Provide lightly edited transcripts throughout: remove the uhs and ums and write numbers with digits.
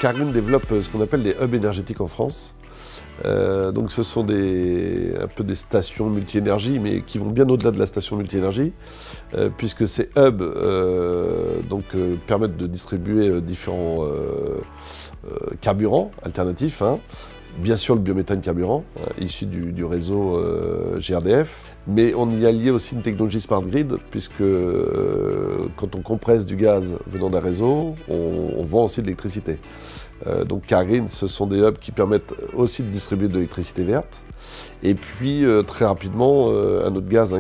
Cargreen développe ce qu'on appelle des hubs énergétiques en France. Donc ce sont un peu des stations multi-énergie, mais qui vont bien au-delà de la station multi-énergie, puisque ces hubs permettent de distribuer différents carburants alternatifs. Bien sûr le biométhane carburant, issu du réseau GRDF, mais on y a lié aussi une technologie smart grid, puisque quand on compresse du gaz venant d'un réseau, on vend aussi de l'électricité. Donc Cargreen, ce sont des hubs qui permettent aussi de distribuer de l'électricité verte. Et puis très rapidement, un autre gaz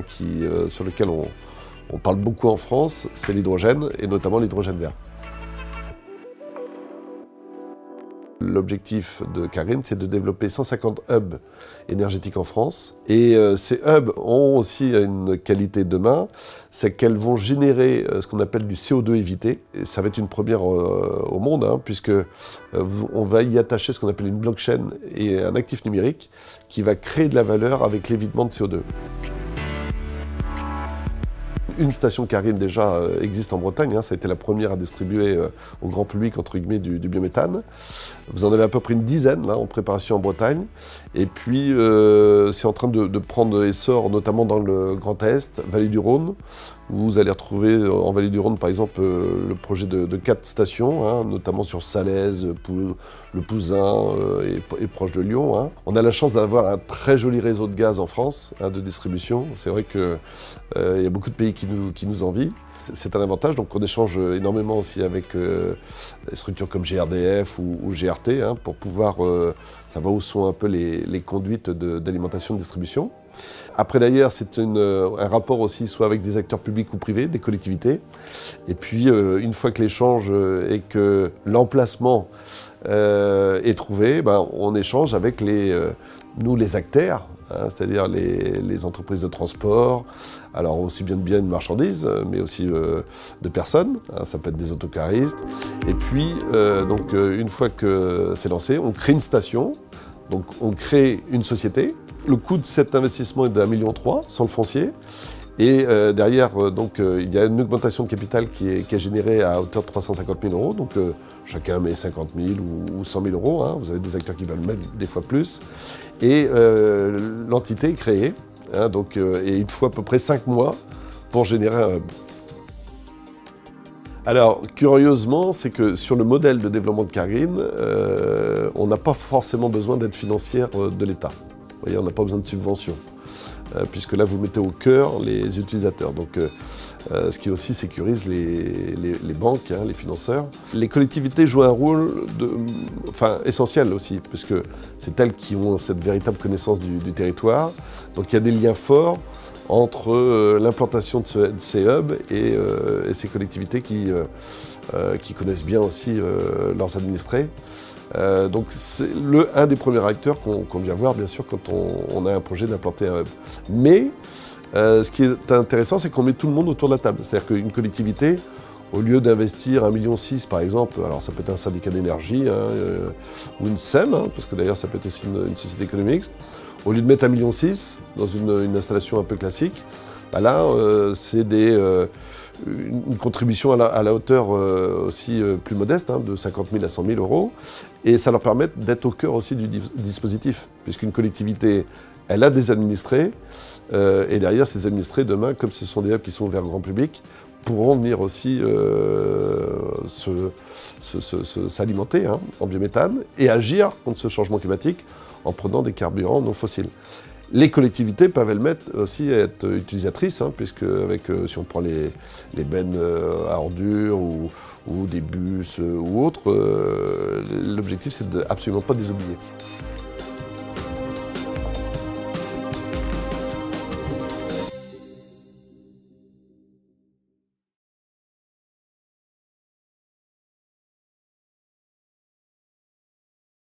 sur lequel on parle beaucoup en France, c'est l'hydrogène, et notamment l'hydrogène vert. L'objectif de Cargreen, c'est de développer 150 hubs énergétiques en France. Et ces hubs ont aussi une qualité demain, c'est qu'elles vont générer ce qu'on appelle du CO2 évité. Et ça va être une première au monde, puisque on va y attacher ce qu'on appelle une blockchain et un actif numérique qui va créer de la valeur avec l'évitement de CO2. Une station Cargreen déjà existe en Bretagne, ça a été la première à distribuer au grand public entre guillemets du biométhane. Vous en avez à peu près une dizaine là, en préparation en Bretagne. Et puis c'est en train de prendre essor, notamment dans le Grand Est, Vallée du Rhône, où vous allez retrouver en Vallée du Rhône par exemple le projet de 4 stations, notamment sur Salaise, le Pouzin et proche de Lyon. On a la chance d'avoir un très joli réseau de gaz en France, de distribution. C'est vrai qu'il y a beaucoup de pays qui nous envient. C'est un avantage, donc on échange énormément aussi avec des structures comme GRDF ou GRT pour pouvoir savoir où sont un peu les conduites d'alimentation de distribution. Après d'ailleurs, c'est un rapport aussi soit avec des acteurs publics ou privés, des collectivités. Et puis une fois que l'échange et que l'emplacement est trouvé, on échange avec nous les acteurs, c'est-à-dire les entreprises de transport, alors aussi bien de biens et de marchandises, mais aussi de personnes, ça peut être des autocaristes. Et puis, une fois que c'est lancé, on crée une station, donc on crée une société. Le coût de cet investissement est de 1,3 million sans le foncier. Et derrière, il y a une augmentation de capital qui est générée à hauteur de 350 000 €. Donc chacun met 50 000 ou 100 000 €. Vous avez des acteurs qui veulent mettre des fois plus. Et l'entité est créée. Et il faut à peu près 5 mois pour générer un hub. Alors, curieusement, c'est que sur le modèle de développement de Cargreen, on n'a pas forcément besoin d'aide financière de l'État. Vous voyez, on n'a pas besoin de subventions. Puisque là, vous mettez au cœur les utilisateurs. Donc, ce qui aussi sécurise les banques, les financeurs. Les collectivités jouent un rôle essentiel aussi, puisque c'est elles qui ont cette véritable connaissance du territoire. Donc, il y a des liens forts entre l'implantation de ces hubs et ces collectivités qui connaissent bien aussi leurs administrés. Donc c'est un des premiers acteurs qu'on vient voir, bien sûr, quand on a un projet d'implanter un hub. Mais ce qui est intéressant, c'est qu'on met tout le monde autour de la table. C'est-à-dire qu'une collectivité, au lieu d'investir 1,6 million par exemple, alors ça peut être un syndicat d'énergie ou une SEM, parce que d'ailleurs ça peut être aussi une société économique mixte, au lieu de mettre 1,6 million dans une installation un peu classique, là c'est une contribution à la hauteur aussi plus modeste, de 50 000 à 100 000 €. Et ça leur permet d'être au cœur aussi du dispositif, puisqu'une collectivité, elle a des administrés, et derrière ces administrés, demain, comme ce sont des hubs qui sont ouverts au grand public, pourront venir aussi s'alimenter en biométhane et agir contre ce changement climatique en prenant des carburants non fossiles. Les collectivités peuvent elles-mêmes aussi être utilisatrices, puisque si on prend les bennes à ordures ou des bus ou autres, l'objectif c'est absolument pas de les oublier.